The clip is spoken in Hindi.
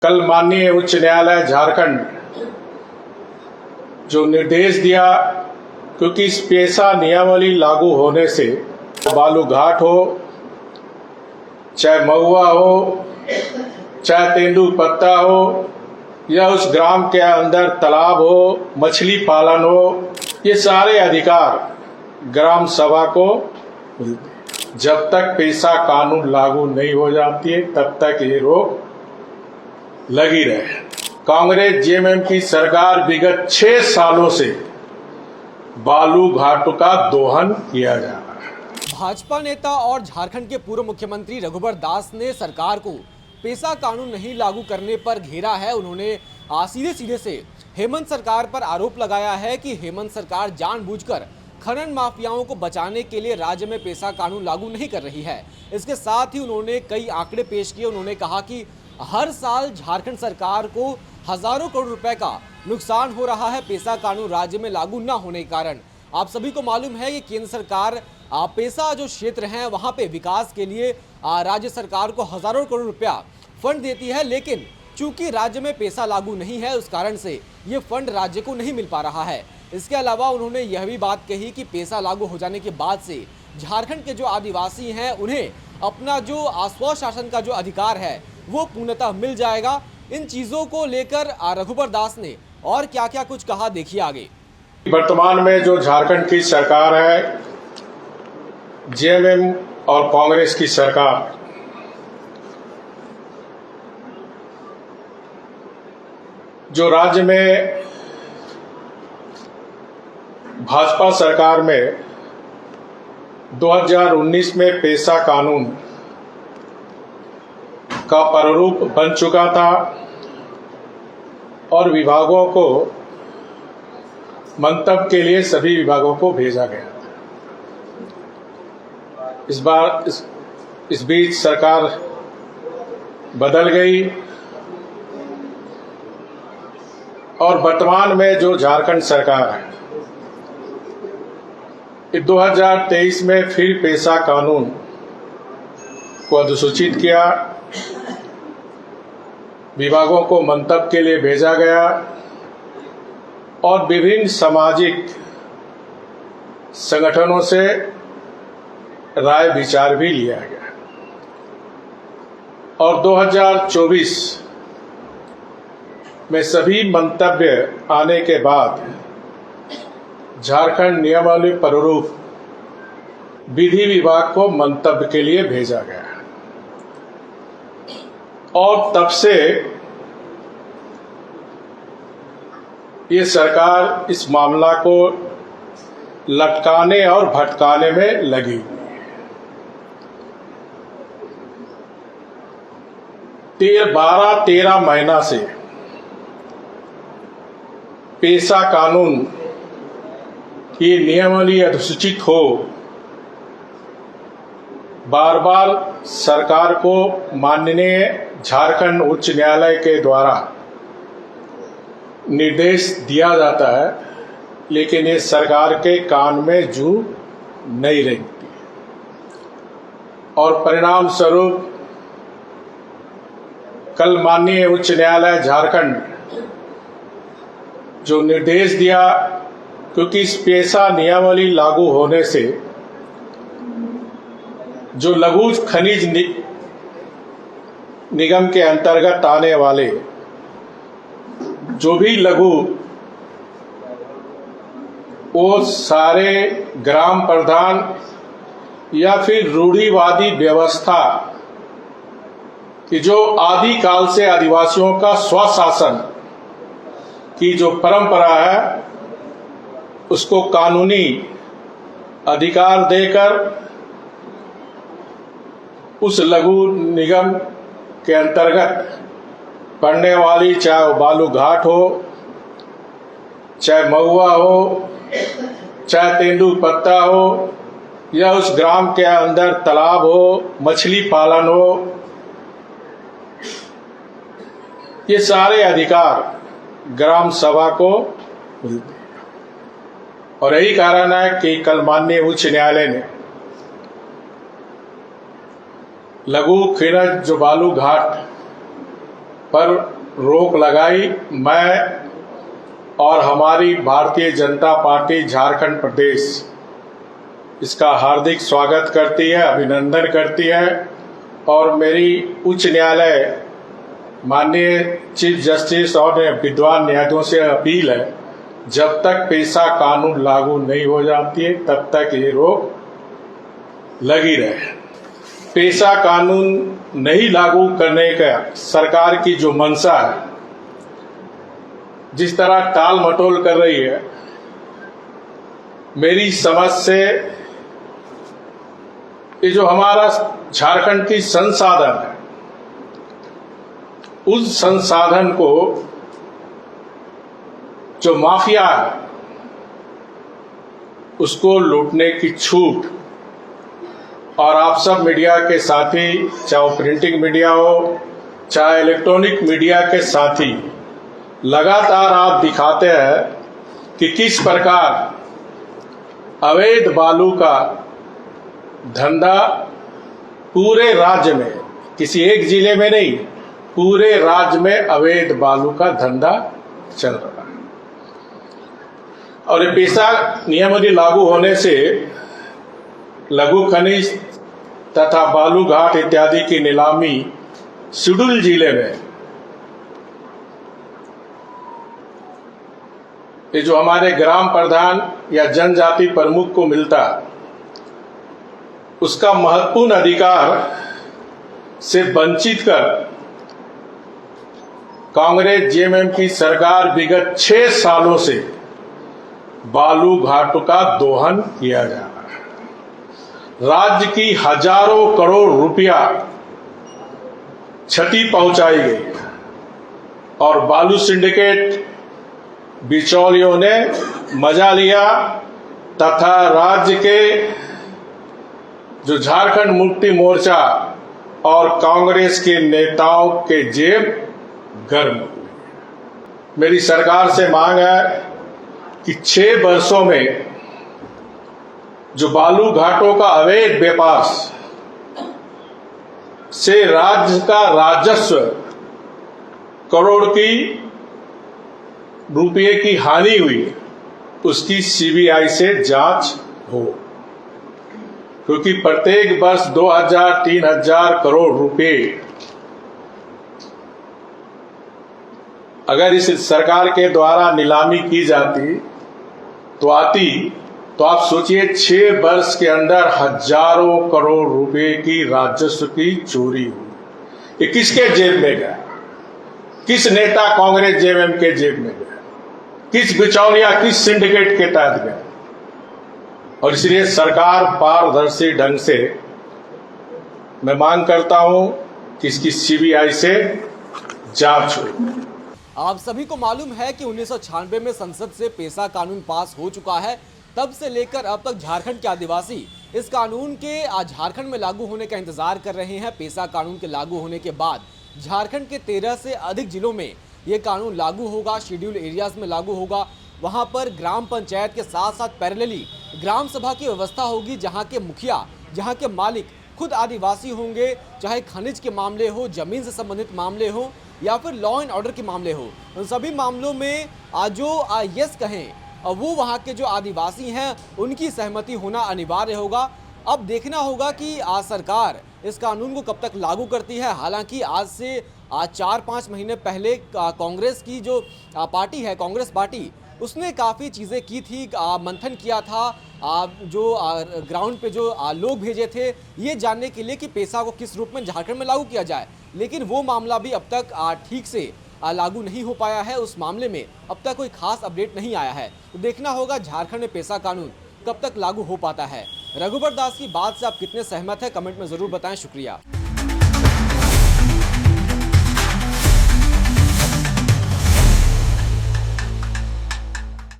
कल माननीय उच्च न्यायालय झारखंड जो निर्देश दिया, क्योंकि इस पेशा नियमावली लागू होने से बालू घाट हो, चाहे महुआ हो, चाहे तेंदुपत्ता हो, या उस ग्राम के अंदर तालाब हो, मछली पालन हो, ये सारे अधिकार ग्राम सभा को मिलते हैं। जब तक पेशा कानून लागू नहीं हो जाती है तब तक ये रोक लगी रहे। कांग्रेस जेएमएम की सरकार विगत 6 सालों से बालू घाट का दोहन किया जा रहा है। भाजपा नेता और झारखंड के पूर्व मुख्यमंत्री रघुबर दास ने सरकार को पेशा कानून नहीं लागू करने पर घेरा है। उन्होंने सीधे से हेमंत सरकार पर आरोप लगाया है कि हेमंत सरकार जानबूझकर खनन माफियाओं को बचाने के लिए राज्य में पेशा कानून लागू नहीं कर रही है। इसके साथ ही उन्होंने कई आंकड़े पेश किए। उन्होंने कहा कि हर साल झारखंड सरकार को हजारों करोड़ रुपए का नुकसान हो रहा है पेशा कानून राज्य में लागू न होने के कारण। आप सभी को मालूम है कि केंद्र सरकार पेशा जो क्षेत्र हैं वहां पे विकास के लिए राज्य सरकार को हजारों करोड़ रुपया फंड देती है, लेकिन चूंकि राज्य में पेशा लागू नहीं है उस कारण से ये फंड राज्य को नहीं मिल पा रहा है। इसके अलावा उन्होंने यह भी बात कही कि पेशा लागू हो जाने के बाद से झारखंड के जो आदिवासी हैं उन्हें अपना जो स्वशासन का जो अधिकार है वो पूर्णतः मिल जाएगा। इन चीजों को लेकर रघुबर दास ने और क्या क्या कुछ कहा, देखिए आगे। वर्तमान में जो झारखंड की सरकार है, जेएमएम और कांग्रेस की सरकार, जो राज्य में भाजपा सरकार में 2019 में पेशा कानून का प्रारूप बन चुका था और विभागों को मंतव्य के लिए सभी विभागों को भेजा गया था। इस बार इस बीच सरकार बदल गई और वर्तमान में जो झारखंड सरकार है 2023 में फिर पेशा कानून को अधिसूचित किया, विभागों को मंतव्य के लिए भेजा गया और विभिन्न सामाजिक संगठनों से राय विचार भी लिया गया और 2024 में सभी मंतव्य आने के बाद झारखंड नियमावली प्रारूप विधि विभाग को मंतव्य के लिए भेजा गया और तब से ये सरकार इस मामला को लटकाने और भटकाने में लगी हुई है। 12-13 महीना से पेशा कानून की नियमावली अधिसूचित हो, बार बार सरकार को माननीय झारखंड उच्च न्यायालय के द्वारा निर्देश दिया जाता है, लेकिन ये सरकार के कान में जू नहीं रेंगती और परिणाम स्वरूप कल माननीय उच्च न्यायालय झारखंड जो निर्देश दिया, क्योंकि इस पेशा नियमावली लागू होने से जो लघु खनिज निगम के अंतर्गत आने वाले जो भी लघु, वो सारे ग्राम प्रधान या फिर रूढ़िवादी व्यवस्था कि जो आदि काल से आदिवासियों का स्वशासन की जो परंपरा है उसको कानूनी अधिकार देकर उस लघु निगम के अंतर्गत पड़ने वाली, चाहे वो बालू घाट हो, चाहे महुआ हो, चाहे तेंदुपत्ता हो, या उस ग्राम के अंदर तालाब हो, मछली पालन हो, ये सारे अधिकार ग्राम सभा को मिलते हैं। और यही कारण है कि कल माननीय उच्च न्यायालय ने लघु खनिज जो बालू घाट पर रोक लगाई। मैं और हमारी भारतीय जनता पार्टी झारखंड प्रदेश इसका हार्दिक स्वागत करती है, अभिनंदन करती है और मेरी उच्च न्यायालय माननीय चीफ जस्टिस और विद्वान न्यायाधीशों से अपील है, जब तक पेशा कानून लागू नहीं हो जाती है तब तक ये रोक लगी रहे। पेशा कानून नहीं लागू करने का सरकार की जो मंशा है, जिस तरह टाल मटोल कर रही है, मेरी समझ से ये जो हमारा झारखंड की संसाधन है, उस संसाधन को जो माफिया है उसको लूटने की छूट, और आप सब मीडिया के साथी, चाहे वो प्रिंटिंग मीडिया हो चाहे इलेक्ट्रॉनिक मीडिया के साथी, लगातार आप दिखाते हैं कि किस प्रकार अवैध बालू का धंधा पूरे राज्य में, किसी एक जिले में नहीं, पूरे राज्य में अवैध बालू का धंधा चल रहा है। और ये पेशा नियमावली लागू होने से लघु खनिज तथा बालू घाट इत्यादि की नीलामी शेड्यूल जिले में, ये जो हमारे ग्राम प्रधान या जनजाति प्रमुख को मिलता, उसका महत्वपूर्ण अधिकार से वंचित कर कांग्रेस जेएमएम की सरकार विगत 6 सालों से बालू घाटों का दोहन किया जा रहा है। राज्य की हजारों करोड़ रुपया क्षति पहुंचाई गई और बालू सिंडिकेट बिचौलियों ने मजा लिया तथा राज्य के जो झारखंड मुक्ति मोर्चा और कांग्रेस के नेताओं के जेब गर्म हुए। मेरी सरकार से मांग है कि 6 वर्षों में जो बालू घाटों का अवैध व्यापार से राज्य का राजस्व करोड़ की रुपये की हानि हुई, उसकी सीबीआई से जांच हो, क्योंकि प्रत्येक वर्ष 2000-3000 करोड़ रुपए अगर इस सरकार के द्वारा नीलामी की जाती तो आप सोचिए 6 वर्ष के अंदर हजारों करोड़ रुपए की राजस्व की चोरी हुई। ये किसके जेब में गया? किस नेता कांग्रेस जेएमएम के जेब में गया? किस बिचौलिया, किस सिंडिकेट के तहत गया? और इसलिए सरकार पारदर्शी ढंग से, मैं मांग करता हूं कि इसकी सीबीआई से जांच हो। आप सभी को मालूम है कि 1996 में संसद से पेशा कानून पास हो चुका है। तब से लेकर अब तक झारखंड के आदिवासी इस कानून के आज झारखंड में लागू होने का इंतजार कर रहे हैं। पेशा कानून के लागू होने के बाद झारखंड के 13 से अधिक जिलों में ये कानून लागू होगा, शेड्यूल एरियाज में लागू होगा। वहां पर ग्राम पंचायत के साथ साथ पैरेलली ग्राम सभा की व्यवस्था होगी, जहां के मुखिया, जहां के मालिक खुद आदिवासी होंगे, चाहे खनिज के मामले हो, जमीन से संबंधित मामले हो या फिर लॉ एंड ऑर्डर के मामले हो, उन सभी मामलों में जो यस कहें वो वहां के जो आदिवासी हैं उनकी सहमति होना अनिवार्य होगा। अब देखना होगा कि आज सरकार इस कानून को कब तक लागू करती है। हालांकि आज से 4-5 महीने पहले कांग्रेस की जो पार्टी है, कांग्रेस पार्टी, उसने काफ़ी चीज़ें की थी, मंथन किया था, जो ग्राउंड पे जो लोग भेजे थे ये जानने के लिए कि पेशा को किस रूप में झारखंड में लागू किया जाए, लेकिन वो मामला भी अब तक ठीक से लागू नहीं हो पाया है। उस मामले में अब तक कोई खास अपडेट नहीं आया है। तो देखना होगा झारखंड में पेशा कानून कब तक लागू हो पाता है। रघुबर दास की बात से आप कितने सहमत हैं, कमेंट में ज़रूर बताएं। शुक्रिया।